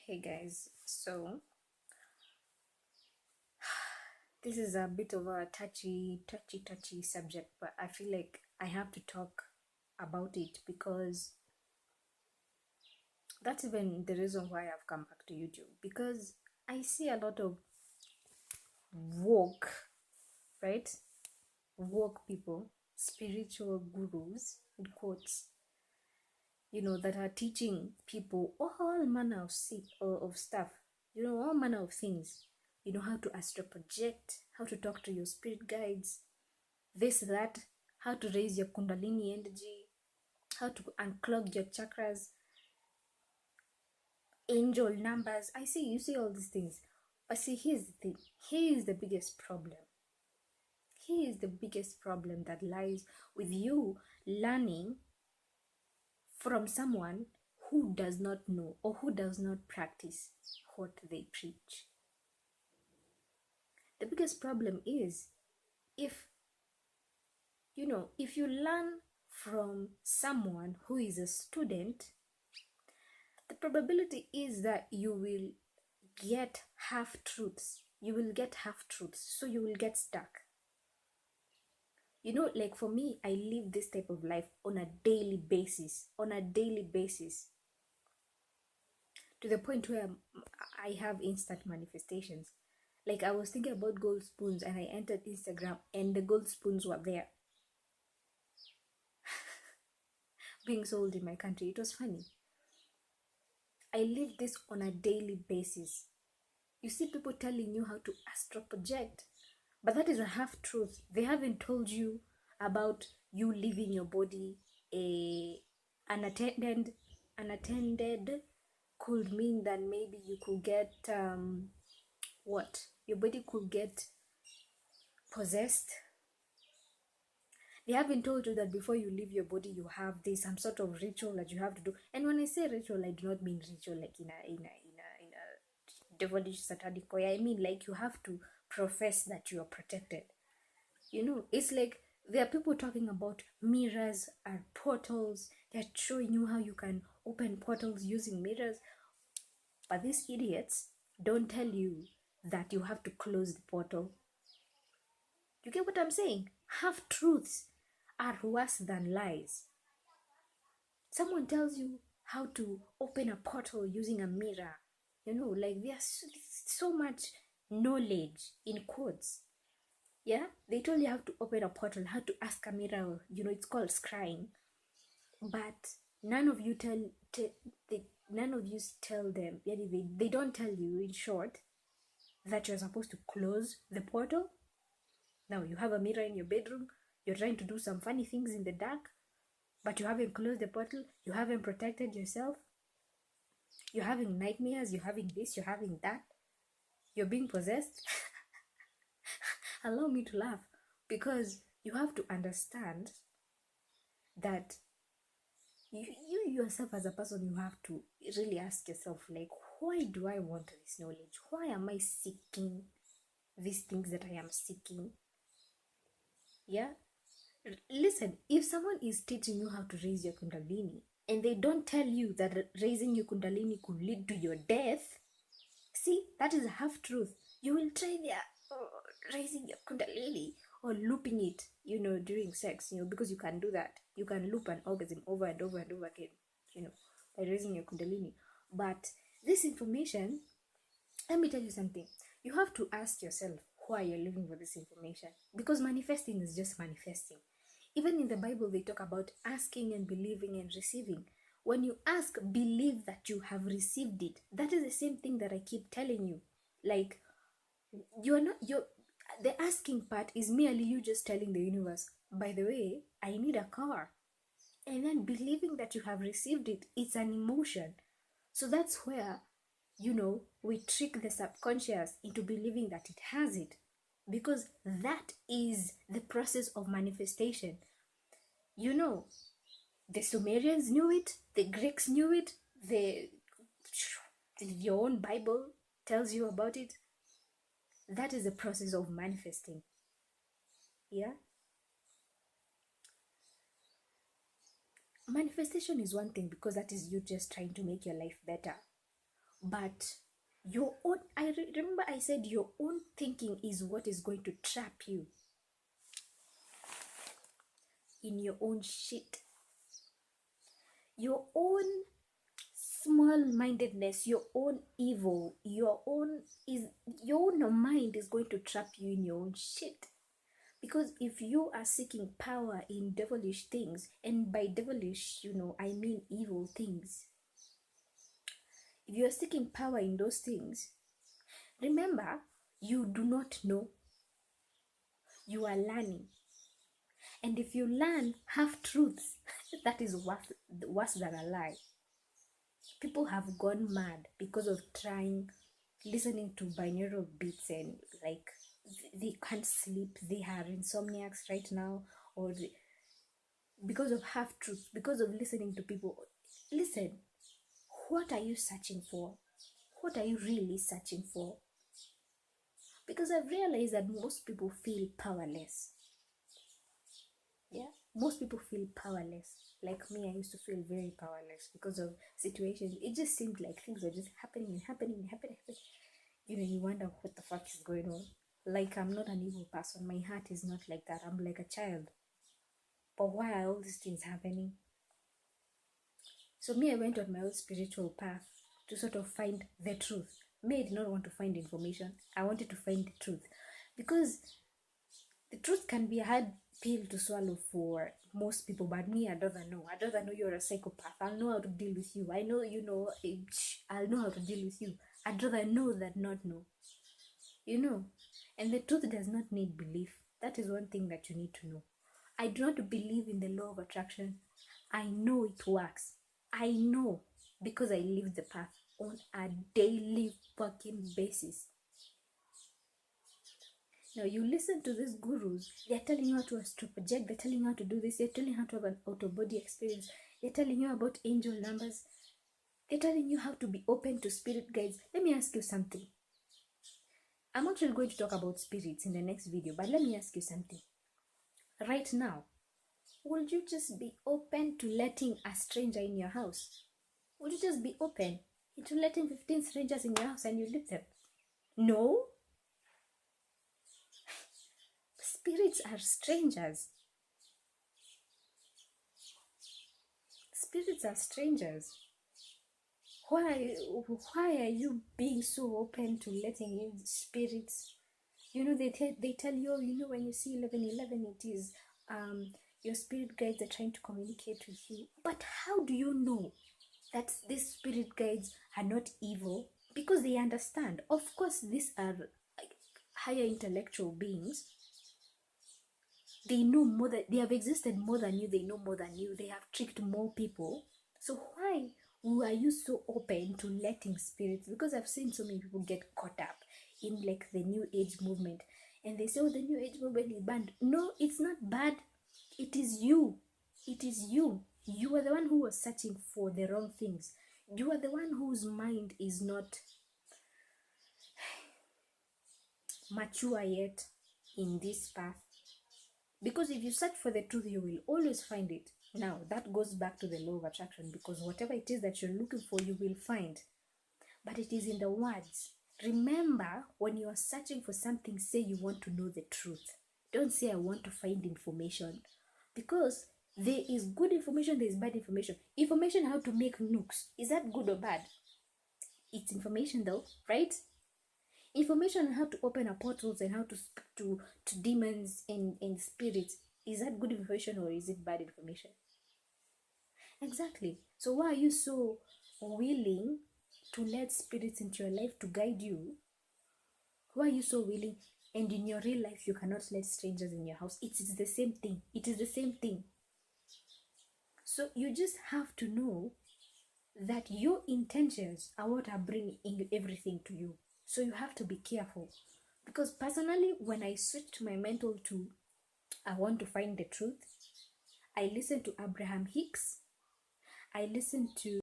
Hey guys, so this is a bit of a touchy subject, but I feel like I have to talk about it because that's even the reason why I've come back to YouTube. Because I see a lot of woke, right? Woke people, spiritual gurus, in quotes, that are teaching people all manner of stuff, all manner of things. How to astral project, how to talk to your spirit guides, this, that, how to raise your Kundalini energy, how to unclog your chakras, angel numbers. You see all these things. But see, here's the thing. Here is the biggest problem. Here is the biggest problem that lies with you learning from someone who does not know or who does not practice what they preach. The biggest problem is if you learn from someone who is a student, the probability is that you will get half truths. You will get half truths, so you will get stuck. Like for me, I live this type of life on a daily basis, to the point where I have instant manifestations. Like I was thinking about gold spoons and I entered Instagram and the gold spoons were there being sold in my country. It was funny. I live this on a daily basis. You see people telling you how to astral project, but that is a half truth. They haven't told you about you leaving your body unattended. Unattended could mean that maybe you could get your body could get possessed. They haven't told you that before you leave your body you have some sort of ritual that you have to do. And when I say ritual, I do not mean ritual like in a devilish satanic way. I mean like you have to profess that you are protected. It's like there are people talking about mirrors and portals. They're showing you how you can open portals using mirrors, but these idiots don't tell you that you have to close the portal. You get what I'm saying? Half truths are worse than lies. Someone tells you how to open a portal using a mirror. Like there's so much knowledge in quotes. Yeah, they told you how to open a portal, how to ask a mirror. It's called scrying. But none of you tell them. Yeah, they don't tell you, in short, that you're supposed to close the portal. Now you have a mirror in your bedroom. You're trying to do some funny things in the dark, but you haven't closed the portal. You haven't protected yourself. You're having nightmares. You're having this. You're having that. You're being possessed. Allow me to laugh, because you have to understand that you yourself as a person, you have to really ask yourself, like, why do I want this knowledge? Why am I seeking these things that I am seeking? Yeah, listen, if someone is teaching you how to raise your kundalini and they don't tell you that raising your kundalini could lead to your death, see, that is a half truth. You will try their raising your kundalini or looping it, during sex, because you can do that. You can loop an orgasm over and over and over again, by raising your kundalini. But this information, let me tell you something. You have to ask yourself why you're looking for this information, because manifesting is just manifesting. Even in the Bible, they talk about asking and believing and receiving. When you ask, believe that you have received it. That is the same thing that I keep telling you. Like, the asking part is merely you just telling the universe, by the way, I need a car. And then believing that you have received it, it's an emotion. So that's where, we trick the subconscious into believing that it has it. Because that is the process of manifestation. The Sumerians knew it, the Greeks knew it, your own Bible tells you about it. That is the process of manifesting. Yeah? Manifestation is one thing, because that is you just trying to make your life better. But your own, remember I said your own thinking is what is going to trap you in your own shit. Your own small-mindedness, your own evil, your own mind is going to trap you in your own shit. Because if you are seeking power in devilish things, and by devilish, I mean evil things. If you are seeking power in those things, remember, you do not know. You are learning. And if you learn half truths, that is worse than a lie. People have gone mad because of listening to binaural beats, and like they can't sleep. They are insomniacs right now, or because of half truths, because of listening to people. Listen, what are you searching for? What are you really searching for? Because I've realized that most people feel powerless. Yeah, most people feel powerless. Like me, I used to feel very powerless because of situations. It just seemed like things were just happening and happening and happening. You wonder what the fuck is going on. Like, I'm not an evil person. My heart is not like that. I'm like a child. But why are all these things happening? So me, I went on my own spiritual path to sort of find the truth. Me, I did not want to find information. I wanted to find the truth. Because the truth can be a hard pill to swallow for most people, but me, I'd rather know. I'd rather know you're a psychopath. I'll know how to deal with you. I know you know. I'll know how to deal with you. I'd rather know than not know. And the truth does not need belief. That is one thing that you need to know. I do not believe in the law of attraction. I know it works. I know because I live the path on a daily fucking basis. Now you listen to these gurus, they're telling you how to astro project, they're telling you how to do this, they're telling you how to have an out-of-body experience, they're telling you about angel numbers, they're telling you how to be open to spirit guides. Let me ask you something. I'm actually going to talk about spirits in the next video, but let me ask you something. Right now, would you just be open to letting a stranger in your house? Would you just be open to letting 15 strangers in your house and you leave them? No? Spirits are strangers. Spirits are strangers. Why are you being so open to letting in spirits? They tell you, when you see 1111, it is your spirit guides are trying to communicate with you. But how do you know that these spirit guides are not evil? Because they understand. Of course, these are like higher intellectual beings. They know more than, they have existed more than you. They know more than you. They have tricked more people. So why are you so open to letting spirits? Because I've seen so many people get caught up in like the new age movement, and they say, oh, the new age movement is bad. No, it's not bad. It is you. It is you. You are the one who was searching for the wrong things. You are the one whose mind is not mature yet in this path. Because if you search for the truth, you will always find it. Now, that goes back to the law of attraction, because whatever it is that you're looking for, you will find. But it is in the words. Remember, when you are searching for something, say you want to know the truth. Don't say I want to find information. Because there is good information, there is bad information. Information how to make nukes. Is that good or bad? It's information though, right? Information on how to open up portals and how to speak to demons and spirits. Is that good information or is it bad information? Exactly. So why are you so willing to let spirits into your life to guide you? Why are you so willing? And in your real life, you cannot let strangers in your house. It is the same thing. It is the same thing. So you just have to know that your intentions are what are bringing everything to you. So you have to be careful. Because personally, when I switched my mental to I want to find the truth, I listened to Abraham Hicks. I listened to